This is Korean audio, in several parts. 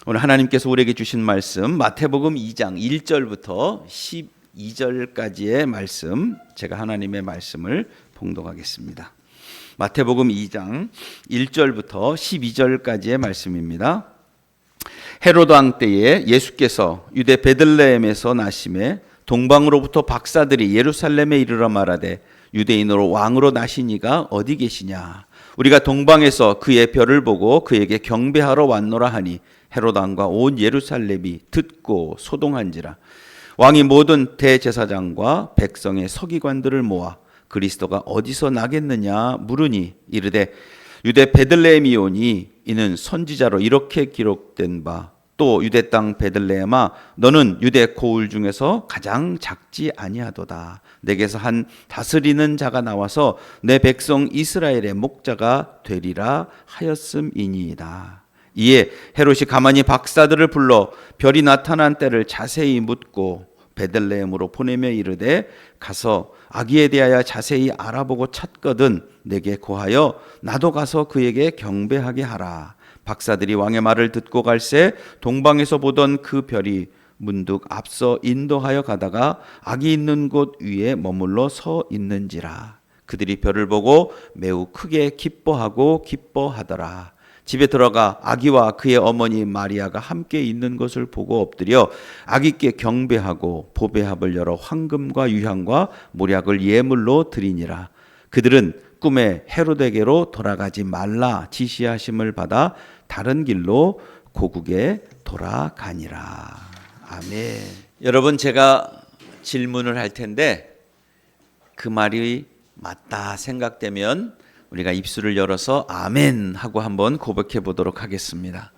오늘 하나님께서 우리에게 주신 말씀 마태복음 2장 1절부터 12절까지의 말씀, 제가 하나님의 말씀을 봉독하겠습니다. 마태복음 2장 1절부터 12절까지의 말씀입니다. 헤로드 왕 때에 예수께서 유대 베들레헴에서 나심에 동방으로부터 박사들이 예루살렘에 이르러 말하되 유대인으로 왕으로 나시니가 어디 계시냐? 우리가 동방에서 그의 별을 보고 그에게 경배하러 왔노라 하니 헤로드 왕과 온 예루살렘이 듣고 소동한지라. 왕이 모든 대제사장과 백성의 서기관들을 모아 그리스도가 어디서 나겠느냐 물으니 이르되 유대 베들레헴이오니 이는 선지자로 이렇게 기록된 바 또 유대 땅 베들레헴아 너는 유대 고을 중에서 가장 작지 아니하도다. 내게서 한 다스리는 자가 나와서 내 백성 이스라엘의 목자가 되리라 하였음이니이다. 이에 헤롯이 가만히 박사들을 불러 별이 나타난 때를 자세히 묻고 베들레헴으로 보내며 이르되 가서 아기에 대하여 자세히 알아보고 찾거든 내게 고하여 나도 가서 그에게 경배하게 하라. 박사들이 왕의 말을 듣고 갈새 동방에서 보던 그 별이 문득 앞서 인도하여 가다가 아기 있는 곳 위에 머물러 서 있는지라. 그들이 별을 보고 매우 크게 기뻐하더라. 집에 들어가 아기와 그의 어머니 마리아가 함께 있는 것을 보고 엎드려 아기께 경배하고 보배합을 열어 황금과 유향과 몰약을 예물로 드리니라. 그들은 꿈에 헤롯에게로 돌아가지 말라 지시하심을 받아 다른 길로 고국에 돌아가니라. 아멘. 여러분, 제가 질문을 할 텐데 그 말이 맞다 생각되면 우리가 입술을 열어서 아멘 하고 한번 고백해 보도록 하겠습니다.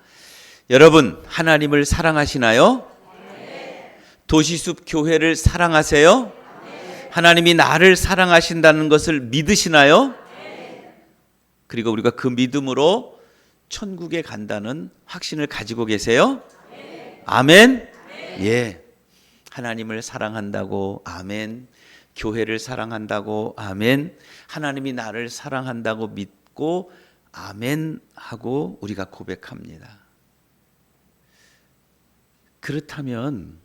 여러분, 하나님을 사랑하시나요? 네. 도시숲 교회를 사랑하세요? 네. 하나님이 나를 사랑하신다는 것을 믿으시나요? 네. 그리고 우리가 그 믿음으로 천국에 간다는 확신을 가지고 계세요? 네. 아멘? 네. 예. 하나님을 사랑한다고 아멘. 교회를 사랑한다고 아멘. 하나님이 나를 사랑한다고 믿고 아멘 하고 우리가 고백합니다. 그렇다면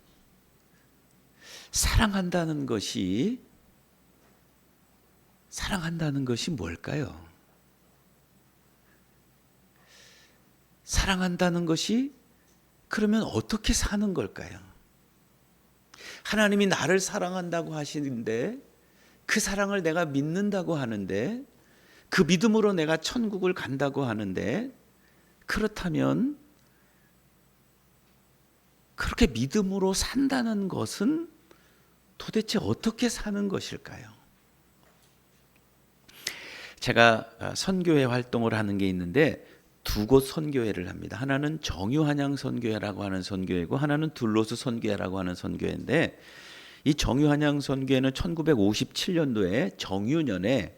사랑한다는 것이 뭘까요? 사랑한다는 것이 그러면 어떻게 사는 걸까요? 하나님이 나를 사랑한다고 하시는데 그 사랑을 내가 믿는다고 하는데 그 믿음으로 내가 천국을 간다고 하는데 그렇다면 그렇게 믿음으로 산다는 것은 도대체 어떻게 사는 것일까요? 제가 선교회 활동을 하는 게 있는데 두 곳 선교회를 합니다. 하나는 정유한양 선교회라고 하는 선교회고 하나는 둘로스 선교회라고 하는 선교회인데 이 정유한양 선교회는 1957년도에 정유년에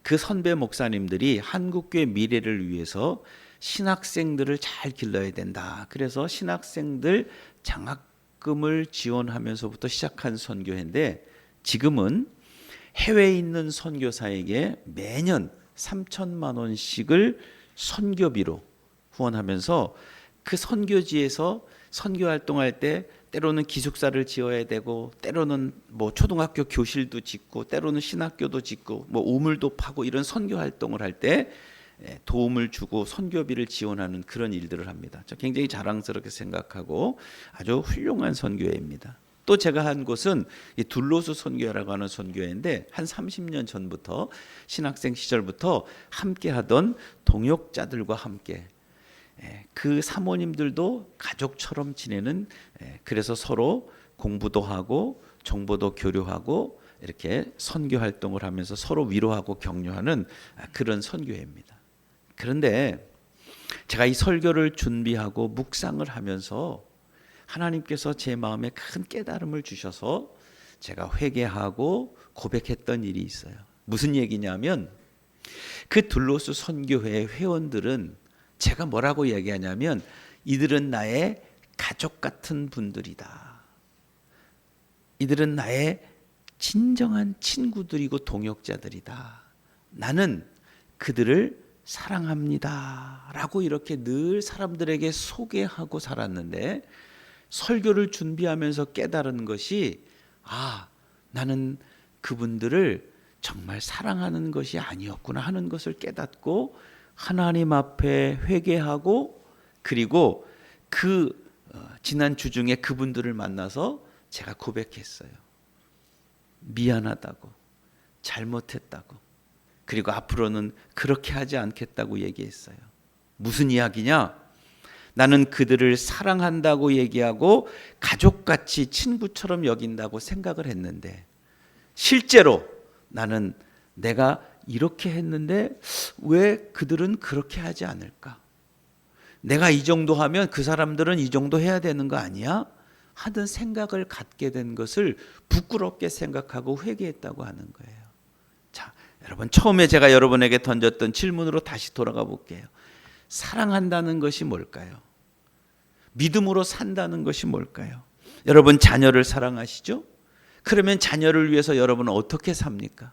그 선배 목사님들이 한국교회 미래를 위해서 신학생들을 잘 길러야 된다. 그래서 신학생들 장학금을 지원하면서부터 시작한 선교회인데 지금은 해외에 있는 선교사에게 매년 3천만 원씩을 선교비로 후원하면서 그 선교지에서 선교 활동할 때 때로는 기숙사를 지어야 되고 때로는 뭐 초등학교 교실도 짓고 때로는 신학교도 짓고 뭐 우물도 파고 이런 선교 활동을 할 때 도움을 주고 선교비를 지원하는 그런 일들을 합니다. 저 굉장히 자랑스럽게 생각하고 아주 훌륭한 선교회입니다. 또 제가 한 곳은 이 둘로스 선교회라고 하는 선교회인데 한 30년 전부터 신학생 시절부터 함께 하던 동역자들과 함께 그 사모님들도 가족처럼 지내는 그래서 서로 공부도 하고 정보도 교류하고 이렇게 선교 활동을 하면서 서로 위로하고 격려하는 그런 선교회입니다. 그런데 제가 이 설교를 준비하고 묵상을 하면서 하나님께서 제 마음에 큰 깨달음을 주셔서 제가 회개하고 고백했던 일이 있어요. 무슨 얘기냐면 그 둘로스 선교회 회원들은 제가 뭐라고 얘기하냐면 이들은 나의 가족 같은 분들이다. 이들은 나의 진정한 친구들이고 동역자들이다. 나는 그들을 사랑합니다 라고 이렇게 늘 사람들에게 소개하고 살았는데, 설교를 준비하면서 깨달은 것이 나는 그분들을 정말 사랑하는 것이 아니었구나 하는 것을 깨닫고 하나님 앞에 회개하고, 그리고 지난 주중에 그분들을 만나서 제가 고백했어요. 미안하다고, 잘못했다고, 그리고 앞으로는 그렇게 하지 않겠다고 얘기했어요. 무슨 이야기냐? 나는 그들을 사랑한다고 얘기하고 가족같이 친구처럼 여긴다고 생각을 했는데, 실제로 나는 내가 이렇게 했는데 왜 그들은 그렇게 하지 않을까? 내가 이 정도 하면 그 사람들은 이 정도 해야 되는 거 아니야? 하던 생각을 갖게 된 것을 부끄럽게 생각하고 회개했다고 하는 거예요. 자, 여러분, 처음에 제가 여러분에게 던졌던 질문으로 다시 돌아가 볼게요. 사랑한다는 것이 뭘까요? 믿음으로 산다는 것이 뭘까요? 여러분, 자녀를 사랑하시죠? 그러면 자녀를 위해서 여러분은 어떻게 삽니까?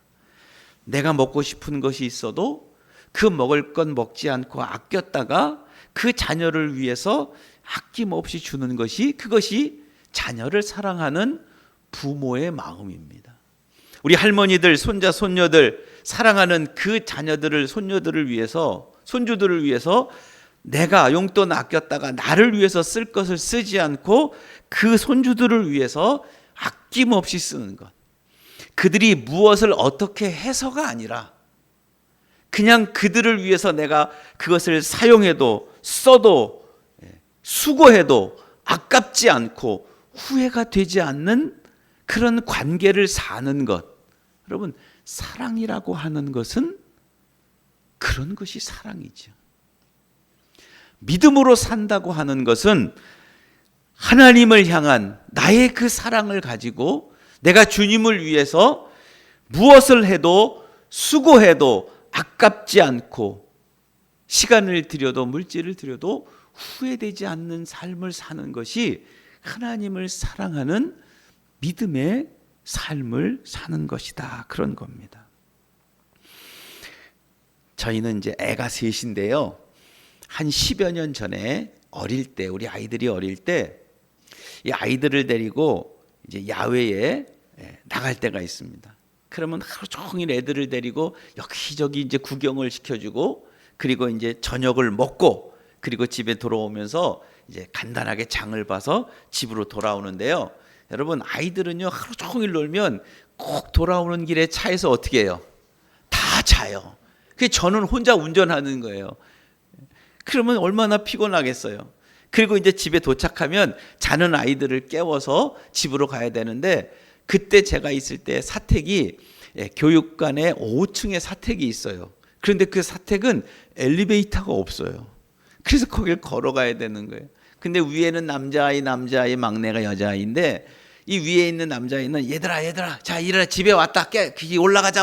내가 먹고 싶은 것이 있어도 그 먹을 건 먹지 않고 아꼈다가 그 자녀를 위해서 아낌없이 주는 것이, 그것이 자녀를 사랑하는 부모의 마음입니다. 우리 할머니들, 손자, 손녀들 사랑하는 그 자녀들을, 손녀들을 위해서, 손주들을 위해서 내가 용돈 아꼈다가 나를 위해서 쓸 것을 쓰지 않고 그 손주들을 위해서 아낌없이 쓰는 것. 그들이 무엇을 어떻게 해서가 아니라 그냥 그들을 위해서 내가 그것을 사용해도 써도 수고해도 아깝지 않고 후회가 되지 않는 그런 관계를 사는 것. 여러분, 사랑이라고 하는 것은 그런 것이 사랑이죠. 믿음으로 산다고 하는 것은 하나님을 향한 나의 그 사랑을 가지고 내가 주님을 위해서 무엇을 해도 수고해도 아깝지 않고 시간을 들여도 물질을 들여도 후회되지 않는 삶을 사는 것이 하나님을 사랑하는 믿음의 삶을 사는 것이다, 그런 겁니다. 저희는 이제 애가 셋인데요, 한 10여 년 전에 어릴 때, 우리 아이들이 어릴 때 이 아이들을 데리고 이제 야외에 나갈 때가 있습니다. 그러면 하루 종일 애들을 데리고 여기저기 이제 구경을 시켜주고, 그리고 이제 저녁을 먹고, 그리고 집에 돌아오면서 이제 간단하게 장을 봐서 집으로 돌아오는데요. 여러분, 아이들은요 하루 종일 놀면 꼭 돌아오는 길에 차에서 어떻게 해요? 다 자요. 그게 저는 혼자 운전하는 거예요. 그러면 얼마나 피곤하겠어요. 그리고 이제 집에 도착하면 자는 아이들을 깨워서 집으로 가야 되는데, 그때 제가 있을 때 사택이 교육관에 5층에 사택이 있어요. 그런데 그 사택은 엘리베이터가 없어요. 그래서 거길 걸어가야 되는 거예요. 근데 위에는 남자아이, 막내가 여자아이인데, 이 위에 있는 남자아이는 얘들아 자 일어나, 집에 왔다,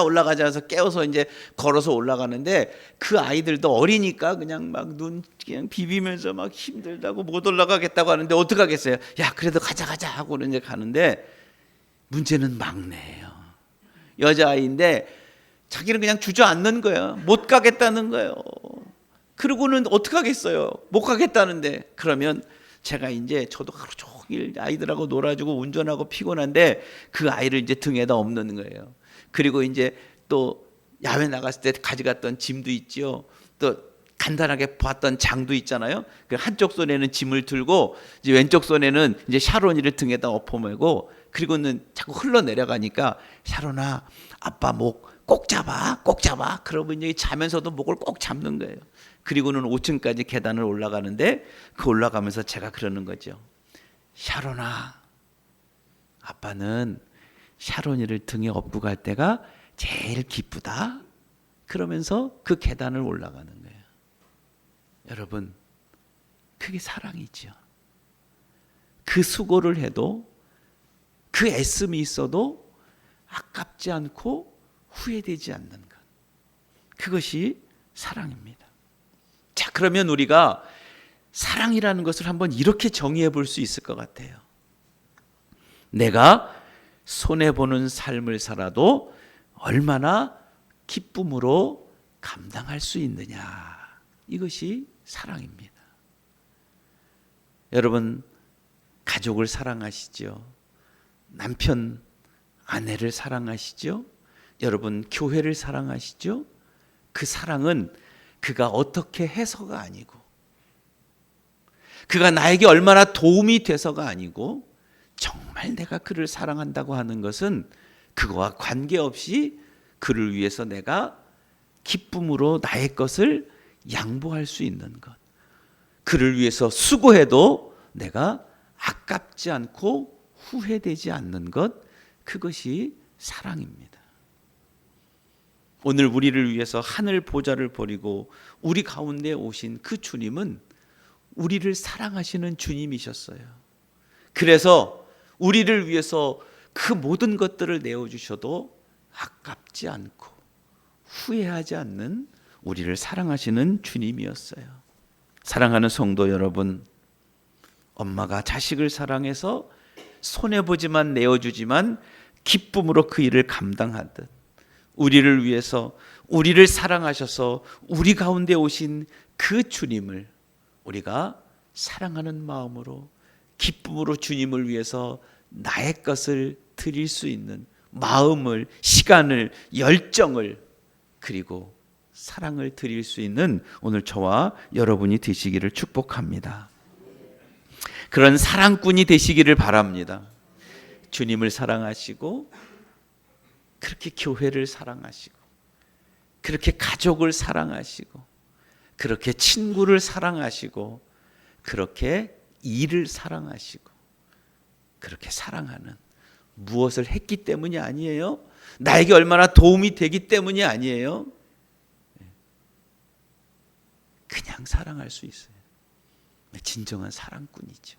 올라가자 해서 깨워서 이제 걸어서 올라가는데, 그 아이들도 어리니까 그냥 막 눈 그냥 비비면서 막 힘들다고 못 올라가겠다고 하는데 어떡 하겠어요? 야, 그래도 가자 하고 이제 가는데, 문제는 막내예요. 여자아이인데 자기는 그냥 주저앉는 거예요. 못 가겠다는 거예요. 그러고는 어떡 하겠어요? 못 가겠다는데. 그러면 제가 이제 저도 하루 종일 아이들하고 놀아주고 운전하고 피곤한데 그 아이를 이제 등에다 엎는 거예요. 그리고 이제 또 야외 나갔을 때 가져갔던 짐도 있죠. 또 간단하게 봤던 장도 있잖아요. 그 한쪽 손에는 짐을 들고 이제 왼쪽 손에는 이제 샤론이를 등에다 엎어매고, 그리고는 자꾸 흘러내려가니까 샤론아, 아빠 목 꼭 잡아. 그러면 이제 자면서도 목을 꼭 잡는 거예요. 그리고는 5층까지 계단을 올라가는데, 그 올라가면서 제가 그러는 거죠. 샤론아, 아빠는 샤론이를 등에 업고 갈 때가 제일 기쁘다. 그러면서 그 계단을 올라가는 거예요. 여러분, 그게 사랑이죠. 그 수고를 해도, 그 애씀이 있어도 아깝지 않고 후회되지 않는 것, 그것이 사랑입니다. 자, 그러면 우리가 사랑이라는 것을 한번 이렇게 정의해 볼 수 있을 것 같아요. 내가 손해보는 삶을 살아도 얼마나 기쁨으로 감당할 수 있느냐. 이것이 사랑입니다. 여러분, 가족을 사랑하시죠? 남편, 아내를 사랑하시죠? 여러분, 교회를 사랑하시죠? 그 사랑은 그가 어떻게 해서가 아니고, 그가 나에게 얼마나 도움이 돼서가 아니고, 정말 내가 그를 사랑한다고 하는 것은 그거와 관계없이 그를 위해서 내가 기쁨으로 나의 것을 양보할 수 있는 것, 그를 위해서 수고해도 내가 아깝지 않고 후회되지 않는 것, 그것이 사랑입니다. 오늘 우리를 위해서 하늘 보좌를 버리고 우리 가운데 오신 그 주님은 우리를 사랑하시는 주님이셨어요. 그래서 우리를 위해서 그 모든 것들을 내어주셔도 아깝지 않고 후회하지 않는 우리를 사랑하시는 주님이었어요. 사랑하는 성도 여러분, 엄마가 자식을 사랑해서 손해보지만 내어주지만 기쁨으로 그 일을 감당하듯, 우리를 위해서 우리를 사랑하셔서 우리 가운데 오신 그 주님을 우리가 사랑하는 마음으로 기쁨으로 주님을 위해서 나의 것을 드릴 수 있는 마음을, 시간을, 열정을, 그리고 사랑을 드릴 수 있는 오늘 저와 여러분이 되시기를 축복합니다. 그런 사랑꾼이 되시기를 바랍니다. 주님을 사랑하시고, 그렇게 교회를 사랑하시고, 그렇게 가족을 사랑하시고, 그렇게 친구를 사랑하시고, 그렇게 일을 사랑하시고, 그렇게 사랑하는, 무엇을 했기 때문이 아니에요. 나에게 얼마나 도움이 되기 때문이 아니에요. 그냥 사랑할 수 있어요. 진정한 사랑꾼이죠.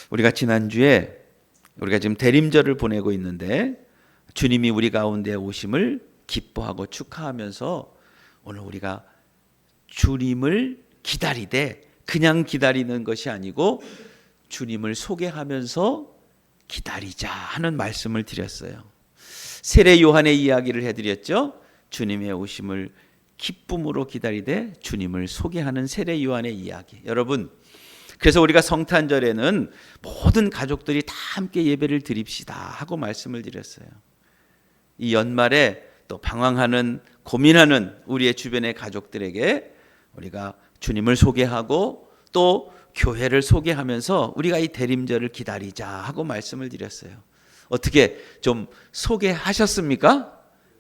우리가 지난주에 우리가 지금 대림절을 보내고 있는데, 주님이 우리 가운데 오심을 기뻐하고 축하하면서 오늘 우리가 주님을 기다리되 그냥 기다리는 것이 아니고 주님을 소개하면서 기다리자 하는 말씀을 드렸어요. 세례 요한의 이야기를 해드렸죠. 주님의 오심을 기쁨으로 기다리되 주님을 소개하는 세례 요한의 이야기. 여러분, 그래서 우리가 성탄절에는 모든 가족들이 다 함께 예배를 드립시다 하고 말씀을 드렸어요. 이 연말에 또 방황하는, 고민하는 우리의 주변의 가족들에게 우리가 주님을 소개하고 또 교회를 소개하면서 우리가 이 대림절을 기다리자 하고 말씀을 드렸어요. 어떻게 좀 소개하셨습니까?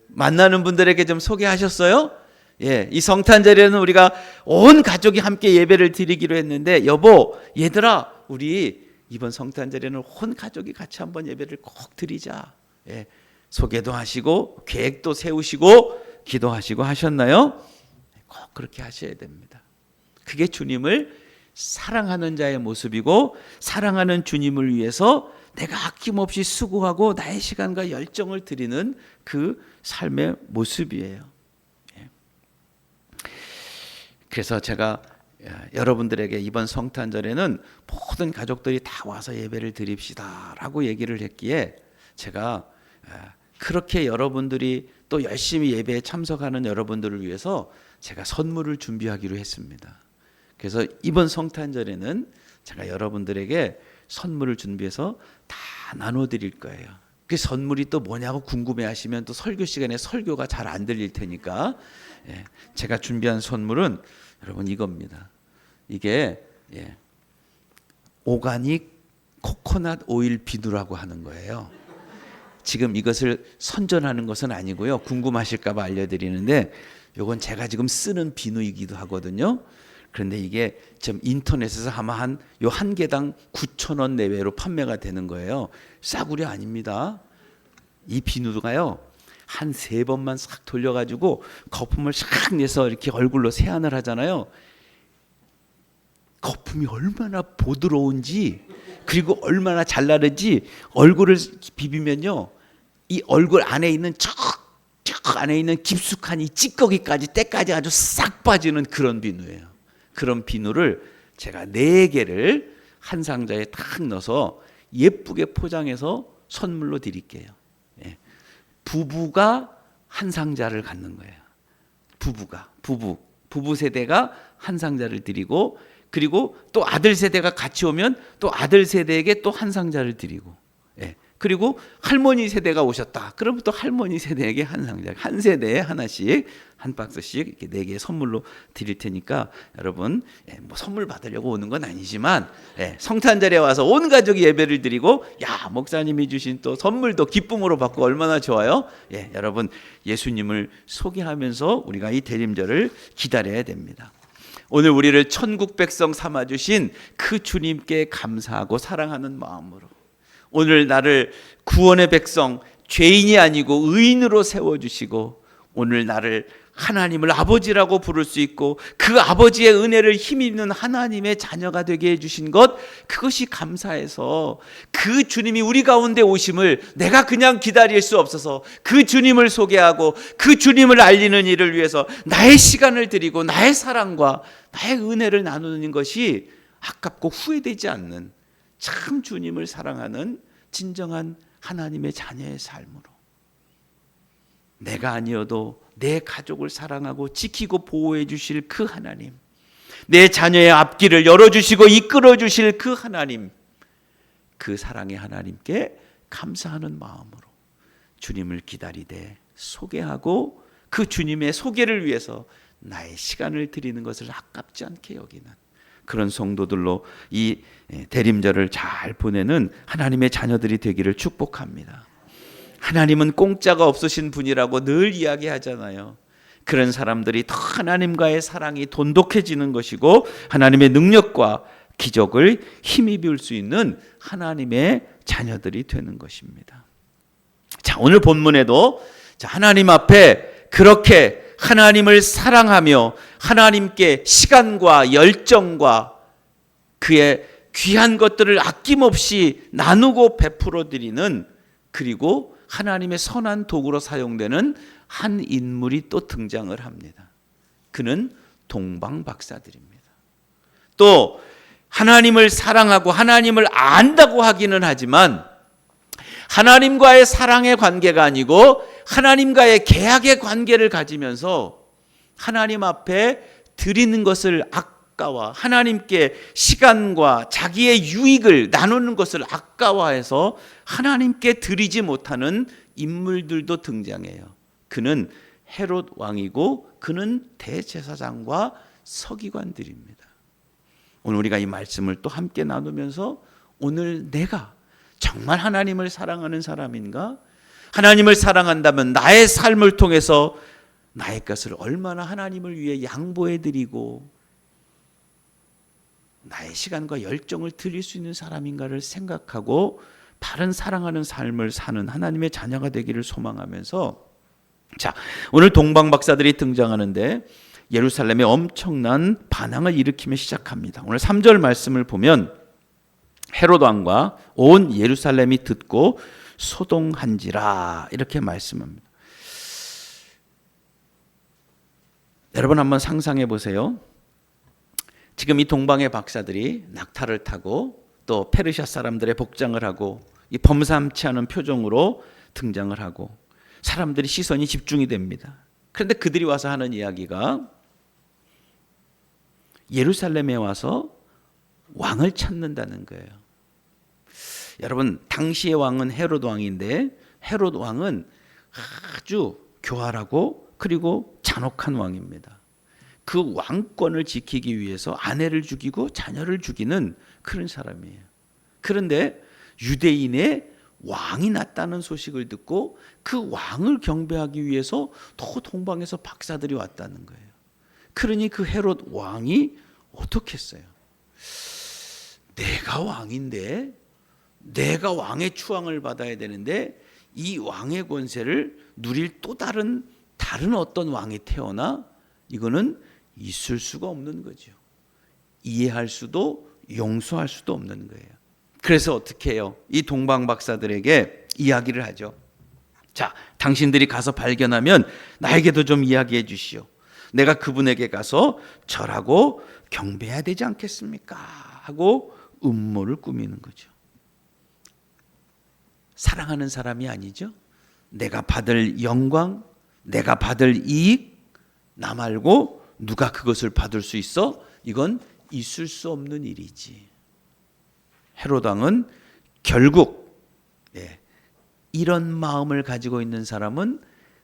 만나는 분들에게 좀 소개하셨어요? 예, 이 성탄절에는 우리가 온 가족이 함께 예배를 드리기로 했는데, 여보, 얘들아, 우리 이번 성탄절에는 온 가족이 같이 한번 예배를 꼭 드리자. 예, 소개도 하시고 계획도 세우시고 기도하시고 하셨나요? 꼭 그렇게 하셔야 됩니다. 그게 주님을 사랑하는 자의 모습이고, 사랑하는 주님을 위해서 내가 아낌없이 수고하고 나의 시간과 열정을 드리는 그 삶의 모습이에요. 그래서 제가 여러분들에게 이번 성탄절에는 모든 가족들이 다 와서 예배를 드립시다 라고 얘기를 했기에, 제가 그렇게 여러분들이 또 열심히 예배에 참석하는 여러분들을 위해서 제가 선물을 준비하기로 했습니다. 그래서 이번 성탄절에는 제가 여러분들에게 선물을 준비해서 다 나눠드릴 거예요. 그 선물이 또 뭐냐고 궁금해하시면 또 설교 시간에 설교가 잘 안 들릴 테니까, 제가 준비한 선물은 여러분 이겁니다. 이게 오가닉 코코넛 오일 비누라고 하는 거예요. 지금 이것을 선전하는 것은 아니고요. 궁금하실까 봐 알려드리는데, 이건 제가 지금 쓰는 비누이기도 하거든요. 그런데 이게 지금 인터넷에서 아마 한 개당 9,000원 내외로 판매가 되는 거예요. 싸구려 아닙니다. 이 비누가요, 한 3번만 싹 돌려가지고 거품을 싹 내서 이렇게 얼굴로 세안을 하잖아요. 거품이 얼마나 부드러운지, 그리고 얼마나 잘 나르지, 얼굴을 비비면요, 이 얼굴 안에 있는 저 안에 있는 깊숙한 이 찌꺼기까지, 때까지 아주 싹 빠지는 그런 비누예요. 그런 비누를 제가 4개를 한 상자에 탁 넣어서 예쁘게 포장해서 선물로 드릴게요. 부부가 한 상자를 갖는 거예요. 부부 세대가 한 상자를 드리고, 그리고 또 아들 세대가 같이 오면 또 아들 세대에게 또 한 상자를 드리고, 예. 그리고 할머니 세대가 오셨다. 그러면 또 할머니 세대에게 한 상자, 한 세대에 하나씩, 한 박스씩 이렇게 4개 선물로 드릴 테니까 여러분, 뭐 선물 받으려고 오는 건 아니지만, 성탄 자리에 와서 온 가족이 예배를 드리고, 야, 목사님이 주신 또 선물도 기쁨으로 받고 얼마나 좋아요. 여러분, 예수님을 소개하면서 우리가 이 대림절을 기다려야 됩니다. 오늘 우리를 천국 백성 삼아주신 그 주님께 감사하고 사랑하는 마음으로, 오늘 나를 구원의 백성, 죄인이 아니고 의인으로 세워주시고, 오늘 나를 하나님을 아버지라고 부를 수 있고 그 아버지의 은혜를 힘입는 하나님의 자녀가 되게 해주신 것, 그것이 감사해서 그 주님이 우리 가운데 오심을 내가 그냥 기다릴 수 없어서 그 주님을 소개하고 그 주님을 알리는 일을 위해서 나의 시간을 드리고 나의 사랑과 나의 은혜를 나누는 것이 아깝고 후회되지 않는, 참 주님을 사랑하는 진정한 하나님의 자녀의 삶으로, 내가 아니어도 내 가족을 사랑하고 지키고 보호해 주실 그 하나님, 내 자녀의 앞길을 열어주시고 이끌어 주실 그 하나님, 그 사랑의 하나님께 감사하는 마음으로 주님을 기다리되 소개하고 그 주님의 소개를 위해서 나의 시간을 드리는 것을 아깝지 않게 여기는 그런 성도들로 이 대림절을 잘 보내는 하나님의 자녀들이 되기를 축복합니다. 하나님은 공짜가 없으신 분이라고 늘 이야기하잖아요. 그런 사람들이 더 하나님과의 사랑이 돈독해지는 것이고 하나님의 능력과 기적을 힘입을 수 있는 하나님의 자녀들이 되는 것입니다. 자, 오늘 본문에도 하나님 앞에 그렇게 하나님을 사랑하며 하나님께 시간과 열정과 그의 귀한 것들을 아낌없이 나누고 베풀어 드리는, 그리고 하나님의 선한 도구로 사용되는 한 인물이 또 등장을 합니다. 그는 동방박사들입니다. 또 하나님을 사랑하고 하나님을 안다고 하기는 하지만 하나님과의 사랑의 관계가 아니고 하나님과의 계약의 관계를 가지면서 하나님 앞에 드리는 것을 아까워, 하나님께 시간과 자기의 유익을 나누는 것을 아까워해서 하나님께 드리지 못하는 인물들도 등장해요. 그는 헤롯 왕이고 그는 대제사장과 서기관들입니다. 오늘 우리가 이 말씀을 또 함께 나누면서 오늘 내가 정말 하나님을 사랑하는 사람인가? 하나님을 사랑한다면 나의 삶을 통해서 나의 것을 얼마나 하나님을 위해 양보해드리고 나의 시간과 열정을 드릴 수 있는 사람인가를 생각하고 바른 사랑하는 삶을 사는 하나님의 자녀가 되기를 소망하면서, 자, 오늘 동방박사들이 등장하는데 예루살렘에 엄청난 반항을 일으키며 시작합니다. 오늘 3절 말씀을 보면 헤롯 왕과 온 예루살렘이 듣고 소동한지라 이렇게 말씀합니다. 여러분 한번 상상해 보세요. 지금 이 동방의 박사들이 낙타를 타고 또 페르시아 사람들의 복장을 하고 이 범상치 않은 표정으로 등장을 하고 사람들이 시선이 집중이 됩니다. 그런데 그들이 와서 하는 이야기가 예루살렘에 와서 왕을 찾는다는 거예요. 여러분, 당시의 왕은 헤롯 왕인데 헤롯 왕은 아주 교활하고 그리고 잔혹한 왕입니다. 그 왕권을 지키기 위해서 아내를 죽이고 자녀를 죽이는 그런 사람이에요. 그런데 유대인의 왕이 났다는 소식을 듣고 그 왕을 경배하기 위해서 또 동방에서 박사들이 왔다는 거예요. 그러니 그 헤롯 왕이 어떻게 했어요? 내가 왕인데, 내가 왕의 추앙을 받아야 되는데 이 왕의 권세를 누릴 또 다른 어떤 왕이 태어나? 이거는 있을 수가 없는 거죠. 이해할 수도 용서할 수도 없는 거예요. 그래서 어떻게 해요? 이 동방 박사들에게 이야기를 하죠. 자, 당신들이 가서 발견하면 나에게도 좀 이야기해 주시오. 내가 그분에게 가서 절하고 경배해야 되지 않겠습니까? 하고 음모를 꾸미는 거죠. 사랑하는 사람이 아니죠. 내가 받을 영광, 내가 받을 이익, 나 말고 누가 그것을 받을 수 있어? 이건 있을 수 없는 일이지. 헤롯 왕은 결국 이런 마음을 가지고 있는 사람은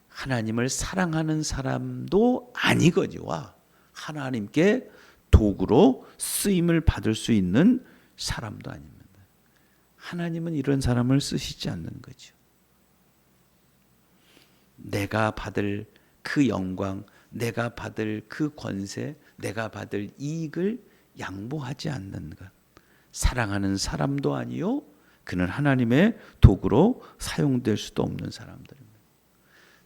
하나님을 사랑하는 사람도 아니거니와 하나님께 도구로 쓰임을 받을 수 있는 사람도 아닙니다. 하나님은 이런 사람을 쓰시지 않는 거죠. 내가 받을 그 영광, 내가 받을 그 권세, 내가 받을 이익을 양보하지 않는 것. 사랑하는 사람도 아니요, 그는 하나님의 도구로 사용될 수도 없는 사람들입니다.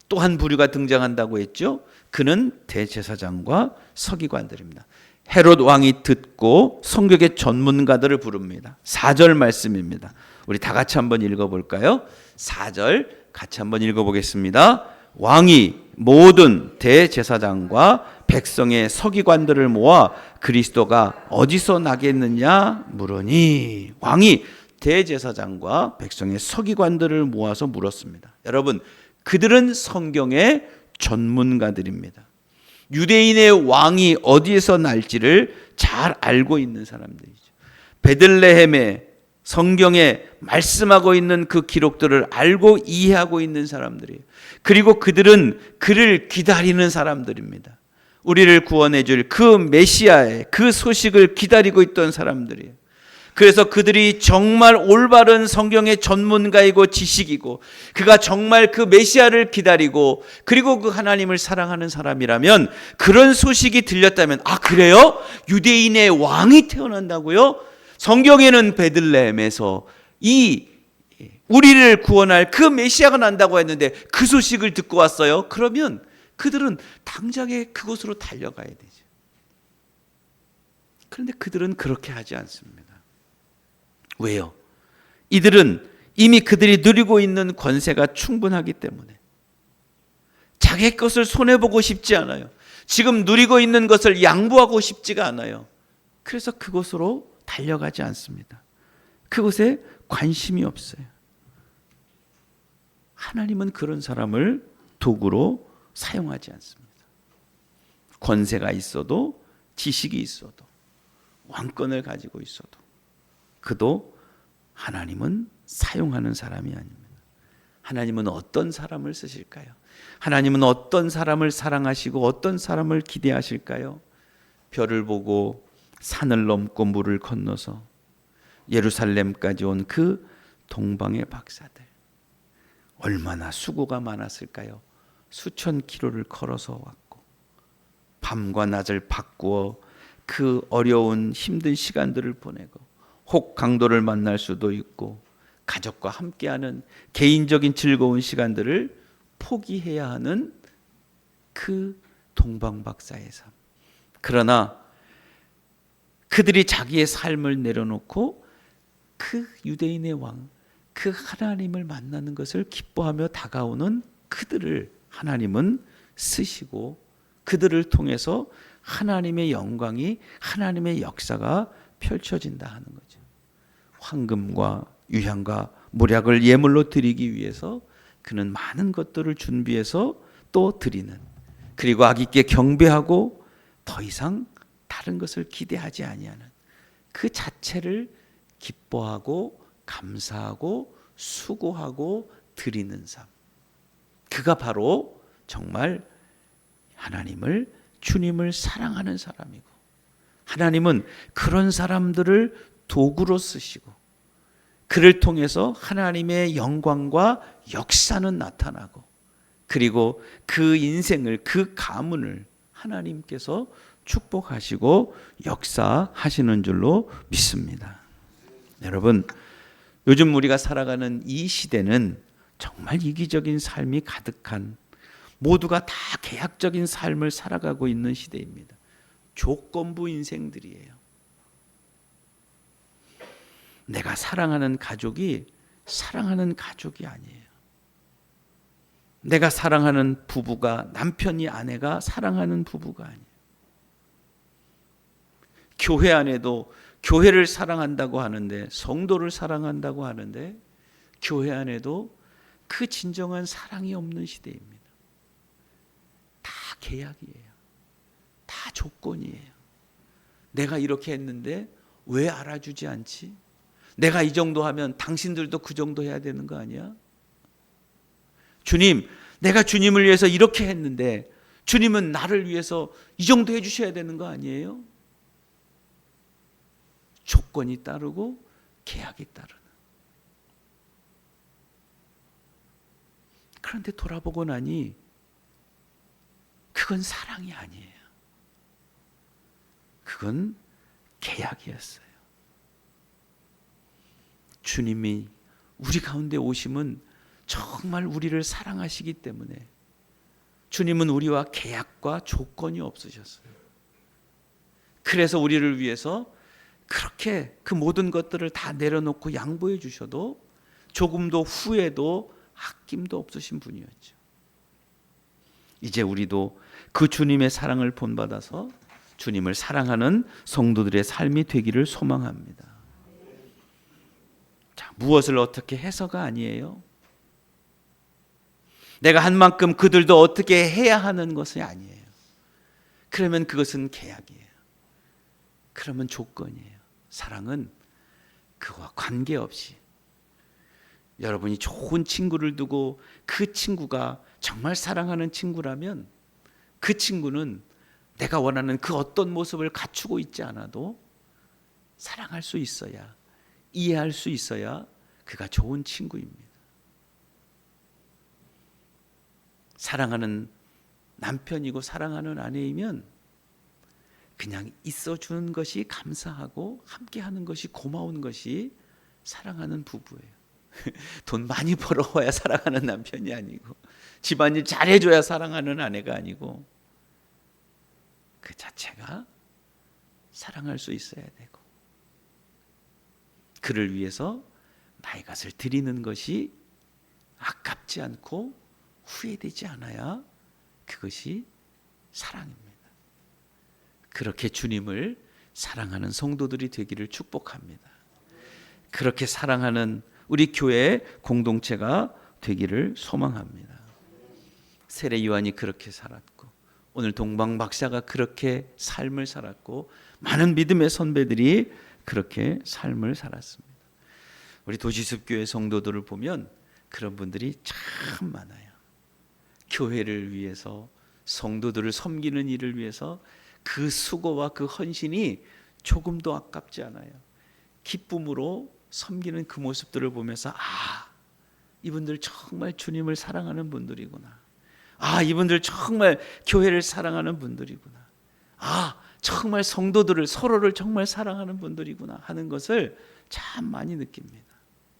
또 한 부류가 등장한다고 했죠. 그는 대제사장과 서기관들입니다. 헤롯 왕이 듣고 성경의 전문가들을 부릅니다. 4절 말씀입니다. 우리 다 같이 한번 읽어볼까요? 4절 같이 한번 읽어보겠습니다. 왕이 모든 대제사장과 백성의 서기관들을 모아 그리스도가 어디서 나겠느냐 물으니, 왕이 대제사장과 백성의 서기관들을 모아서 물었습니다. 여러분, 그들은 성경의 전문가들입니다. 유대인의 왕이 어디에서 날지를 잘 알고 있는 사람들이죠. 베들레헴에 성경에 말씀하고 있는 그 기록들을 알고 이해하고 있는 사람들이에요. 그리고 그들은 그를 기다리는 사람들입니다. 우리를 구원해 줄 그 메시아의 그 소식을 기다리고 있던 사람들이에요. 그래서 그들이 정말 올바른 성경의 전문가이고 지식이고 그가 정말 그 메시아를 기다리고 그리고 그 하나님을 사랑하는 사람이라면, 그런 소식이 들렸다면, 아 그래요? 유대인의 왕이 태어난다고요? 성경에는 베들레헴에서 이 우리를 구원할 그 메시아가 난다고 했는데 그 소식을 듣고 왔어요. 그러면 그들은 당장에 그곳으로 달려가야 되죠. 그런데 그들은 그렇게 하지 않습니다. 왜요? 이들은 이미 그들이 누리고 있는 권세가 충분하기 때문에 자기 것을 손해보고 싶지 않아요. 지금 누리고 있는 것을 양보하고 싶지가 않아요. 그래서 그곳으로 달려가지 않습니다. 그곳에 관심이 없어요. 하나님은 그런 사람을 도구로 사용하지 않습니다. 권세가 있어도, 지식이 있어도, 왕권을 가지고 있어도 그도 하나님은 사용하는 사람이 아닙니다. 하나님은 어떤 사람을 쓰실까요? 하나님은 어떤 사람을 사랑하시고 어떤 사람을 기대하실까요? 별을 보고 산을 넘고 물을 건너서 예루살렘까지 온 그 동방의 박사들, 얼마나 수고가 많았을까요? 수천 킬로를 걸어서 왔고 밤과 낮을 바꾸어 그 어려운 힘든 시간들을 보내고 혹 강도를 만날 수도 있고 가족과 함께하는 개인적인 즐거운 시간들을 포기해야 하는 그 동방박사의 삶. 그러나 그들이 자기의 삶을 내려놓고 그 유대인의 왕, 그 하나님을 만나는 것을 기뻐하며 다가오는 그들을 하나님은 쓰시고 그들을 통해서 하나님의 영광이, 하나님의 역사가 펼쳐진다 하는 거죠. 황금과 유향과 몰약을 예물로 드리기 위해서 그는 많은 것들을 준비해서 또 드리는, 그리고 아기께 경배하고 더 이상 다른 것을 기대하지 아니하는 그 자체를 기뻐하고 감사하고 수고하고 드리는 삶. 그가 바로 정말 하나님을, 주님을 사랑하는 사람이고, 하나님은 그런 사람들을 도구로 쓰시고 그를 통해서 하나님의 영광과 역사는 나타나고, 그리고 그 인생을, 그 가문을 하나님께서 축복하시고 역사하시는 줄로 믿습니다. 여러분, 요즘 우리가 살아가는 이 시대는 정말 이기적인 삶이 가득한, 모두가 다 계약적인 삶을 살아가고 있는 시대입니다. 조건부 인생들이에요. 내가 사랑하는 가족이 사랑하는 가족이 아니에요. 내가 사랑하는 부부가, 남편이 아내가 사랑하는 부부가 아니에요. 교회 안에도 교회를 사랑한다고 하는데, 성도를 사랑한다고 하는데 교회 안에도 그 진정한 사랑이 없는 시대입니다. 다 계약이에요. 조건이에요. 내가 이렇게 했는데 왜 알아주지 않지? 내가 이 정도 하면 당신들도 그 정도 해야 되는 거 아니야? 주님, 내가 주님을 위해서 이렇게 했는데 주님은 나를 위해서 이 정도 해주셔야 되는 거 아니에요? 조건이 따르고 계약이 따르는. 그런데 돌아보고 나니 그건 사랑이 아니에요. 그건 계약이었어요. 주님이 우리 가운데 오심은 정말 우리를 사랑하시기 때문에 주님은 우리와 계약과 조건이 없으셨어요. 그래서 우리를 위해서 그렇게 그 모든 것들을 다 내려놓고 양보해 주셔도 조금도 후회도 아낌도 없으신 분이었죠. 이제 우리도 그 주님의 사랑을 본받아서 주님을 사랑하는 성도들의 삶이 되기를 소망합니다. 자, 무엇을 어떻게 해서가 아니에요. 내가 한 만큼 그들도 어떻게 해야 하는 것이 아니에요. 그러면 그것은 계약이에요. 그러면 조건이에요. 사랑은 그와 관계없이 여러분이 좋은 친구를 두고 그 친구가 정말 사랑하는 친구라면 그 친구는 내가 원하는 그 어떤 모습을 갖추고 있지 않아도 사랑할 수 있어야, 이해할 수 있어야 그가 좋은 친구입니다. 사랑하는 남편이고 사랑하는 아내이면 그냥 있어주는 것이 감사하고 함께하는 것이 고마운 것이 사랑하는 부부예요. 돈 많이 벌어와야 사랑하는 남편이 아니고 집안일 잘해줘야 사랑하는 아내가 아니고 그 자체가 사랑할 수 있어야 되고 그를 위해서 나의 것을 드리는 것이 아깝지 않고 후회되지 않아야 그것이 사랑입니다. 그렇게 주님을 사랑하는 성도들이 되기를 축복합니다. 그렇게 사랑하는 우리 교회의 공동체가 되기를 소망합니다. 세례 요한이 그렇게 살았고 오늘 동방 박사가 그렇게 삶을 살았고 많은 믿음의 선배들이 그렇게 삶을 살았습니다. 우리 도시숲교회 성도들을 보면 그런 분들이 참 많아요. 교회를 위해서 성도들을 섬기는 일을 위해서 그 수고와 그 헌신이 조금도 아깝지 않아요. 기쁨으로 섬기는 그 모습들을 보면서 이분들 정말 주님을 사랑하는 분들이구나. 이분들 정말 교회를 사랑하는 분들이구나. 정말 성도들을 서로를 정말 사랑하는 분들이구나 하는 것을 참 많이 느낍니다.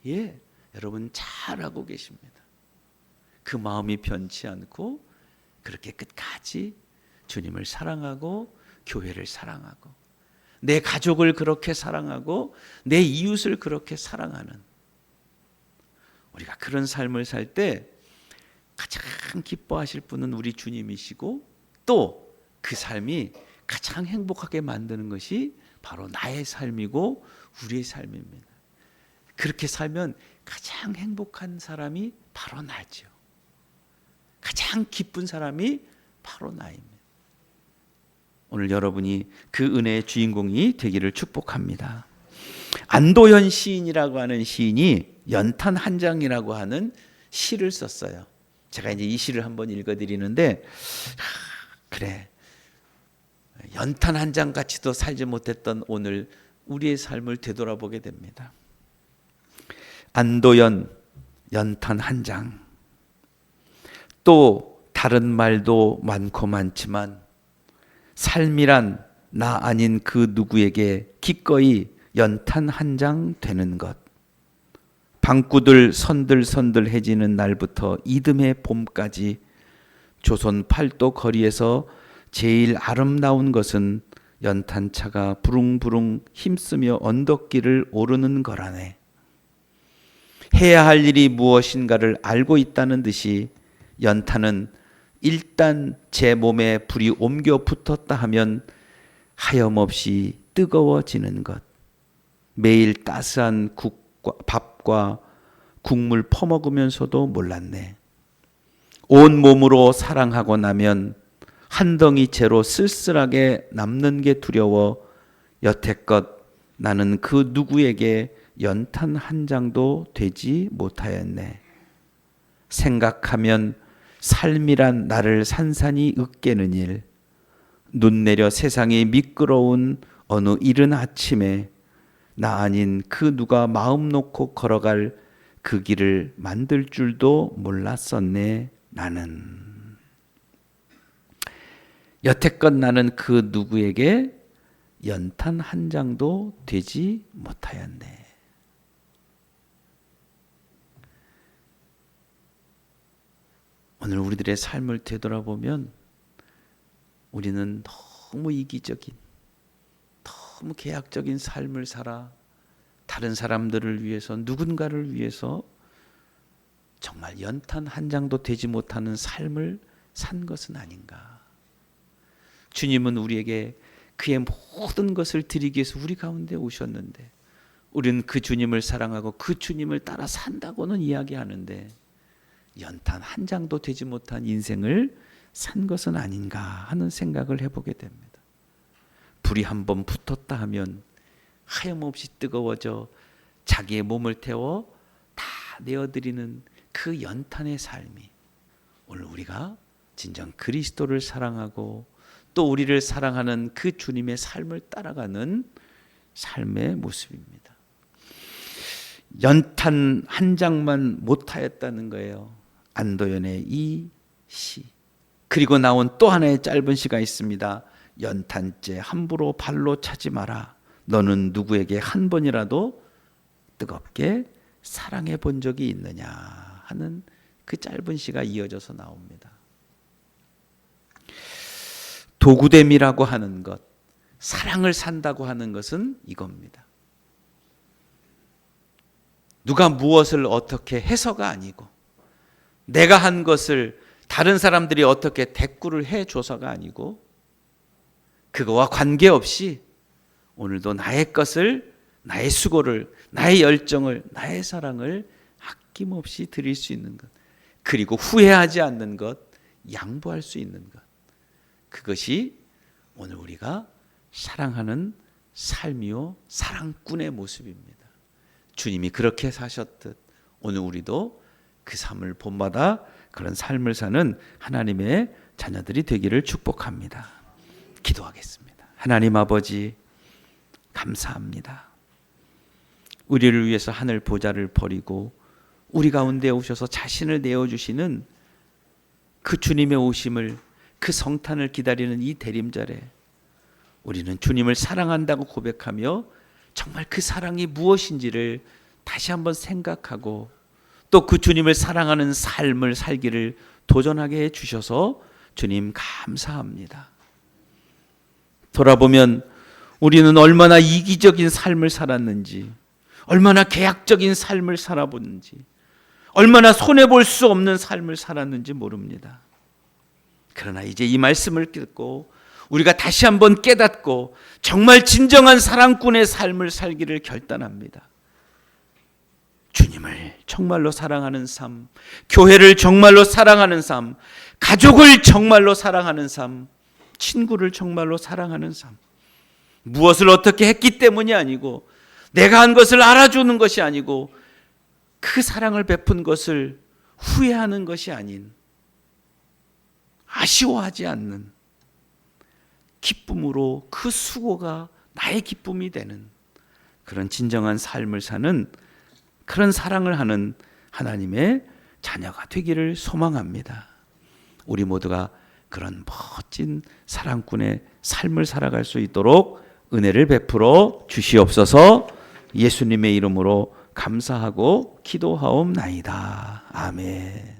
예, 여러분 잘 알고 계십니다. 그 마음이 변치 않고 그렇게 끝까지 주님을 사랑하고 교회를 사랑하고 내 가족을 그렇게 사랑하고 내 이웃을 그렇게 사랑하는 우리가 그런 삶을 살 때 가장 기뻐하실 분은 우리 주님이시고 또 그 삶이 가장 행복하게 만드는 것이 바로 나의 삶이고 우리의 삶입니다. 그렇게 살면 가장 행복한 사람이 바로 나죠. 가장 기쁜 사람이 바로 나입니다. 오늘 여러분이 그 은혜의 주인공이 되기를 축복합니다. 안도현 시인이라고 하는 시인이 연탄 한 장이라고 하는 시를 썼어요. 제가 이제 이 시를 한번 읽어드리는데 그래 연탄 한 장 같이도 살지 못했던 오늘 우리의 삶을 되돌아보게 됩니다. 안도연 연탄 한 장. 또 다른 말도 많고 많지만 삶이란 나 아닌 그 누구에게 기꺼이 연탄 한 장 되는 것. 방구들 선들선들해지는 날부터 이듬해 봄까지 조선 팔도 거리에서 제일 아름다운 것은 연탄차가 부릉부릉 힘쓰며 언덕길을 오르는 거라네. 해야 할 일이 무엇인가를 알고 있다는 듯이 연탄은 일단 제 몸에 불이 옮겨 붙었다 하면 하염없이 뜨거워지는 것. 매일 따스한 밥과 국물 퍼먹으면서도 몰랐네. 온 몸으로 사랑하고 나면 한 덩이 채로 쓸쓸하게 남는 게 두려워 여태껏 나는 그 누구에게 연탄 한 장도 되지 못하였네. 생각하면 삶이란 나를 산산이 으깨는 일, 눈 내려 세상이 미끄러운 어느 이른 아침에 나 아닌 그 누가 마음 놓고 걸어갈 그 길을 만들 줄도 몰랐었네. 나는 여태껏 나는 그 누구에게 연탄 한 장도 되지 못하였네. 오늘 우리들의 삶을 되돌아보면 우리는 너무 이기적인, 너무 계약적인 삶을 살아 다른 사람들을 위해서, 누군가를 위해서 정말 연탄 한 장도 되지 못하는 삶을 산 것은 아닌가. 주님은 우리에게 그의 모든 것을 드리기 위해서 우리 가운데 오셨는데 우리는 그 주님을 사랑하고 그 주님을 따라 산다고는 이야기하는데 연탄 한 장도 되지 못한 인생을 산 것은 아닌가 하는 생각을 해보게 됩니다. 불이 한번 붙었다 하면 하염없이 뜨거워져 자기의 몸을 태워 다 내어드리는 그 연탄의 삶이 오늘 우리가 진정 그리스도를 사랑하고 또 우리를 사랑하는 그 주님의 삶을 따라가는 삶의 모습입니다. 연탄 한 장만 못하였다는 거예요. 안도연의 이 시. 그리고 나온 또 하나의 짧은 시가 있습니다. 연탄재 함부로 발로 차지 마라. 너는 누구에게 한 번이라도 뜨겁게 사랑해 본 적이 있느냐 하는 그 짧은 시가 이어져서 나옵니다. 도구됨이라고 하는 것, 사랑을 산다고 하는 것은 이겁니다. 누가 무엇을 어떻게 해서가 아니고 내가 한 것을 다른 사람들이 어떻게 대꾸를 해줘서가 아니고 그거와 관계없이 오늘도 나의 것을, 나의 수고를, 나의 열정을, 나의 사랑을 아낌없이 드릴 수 있는 것, 그리고 후회하지 않는 것, 양보할 수 있는 것, 그것이 오늘 우리가 사랑하는 삶이요 사랑꾼의 모습입니다. 주님이 그렇게 사셨듯 오늘 우리도 그 삶을 본받아 그런 삶을 사는 하나님의 자녀들이 되기를 축복합니다. 기도하겠습니다. 하나님 아버지 감사합니다. 우리를 위해서 하늘 보좌를 버리고 우리 가운데 오셔서 자신을 내어주시는 그 주님의 오심을, 그 성탄을 기다리는 이 대림절에 우리는 주님을 사랑한다고 고백하며 정말 그 사랑이 무엇인지를 다시 한번 생각하고 또 그 주님을 사랑하는 삶을 살기를 도전하게 해주셔서 주님 감사합니다. 돌아보면 우리는 얼마나 이기적인 삶을 살았는지, 얼마나 계약적인 삶을 살아보는지, 얼마나 손해볼 수 없는 삶을 살았는지 모릅니다. 그러나 이제 이 말씀을 듣고 우리가 다시 한번 깨닫고 정말 진정한 사랑꾼의 삶을 살기를 결단합니다. 주님을 정말로 사랑하는 삶, 교회를 정말로 사랑하는 삶, 가족을 정말로 사랑하는 삶, 친구를 정말로 사랑하는 삶, 무엇을 어떻게 했기 때문이 아니고 내가 한 것을 알아주는 것이 아니고 그 사랑을 베푼 것을 후회하는 것이 아닌 아쉬워하지 않는 기쁨으로 그 수고가 나의 기쁨이 되는 그런 진정한 삶을 사는 그런 사랑을 하는 하나님의 자녀가 되기를 소망합니다. 우리 모두가 그런 멋진 사랑꾼의 삶을 살아갈 수 있도록 은혜를 베풀어 주시옵소서. 예수님의 이름으로 감사하고 기도하옵나이다. 아멘.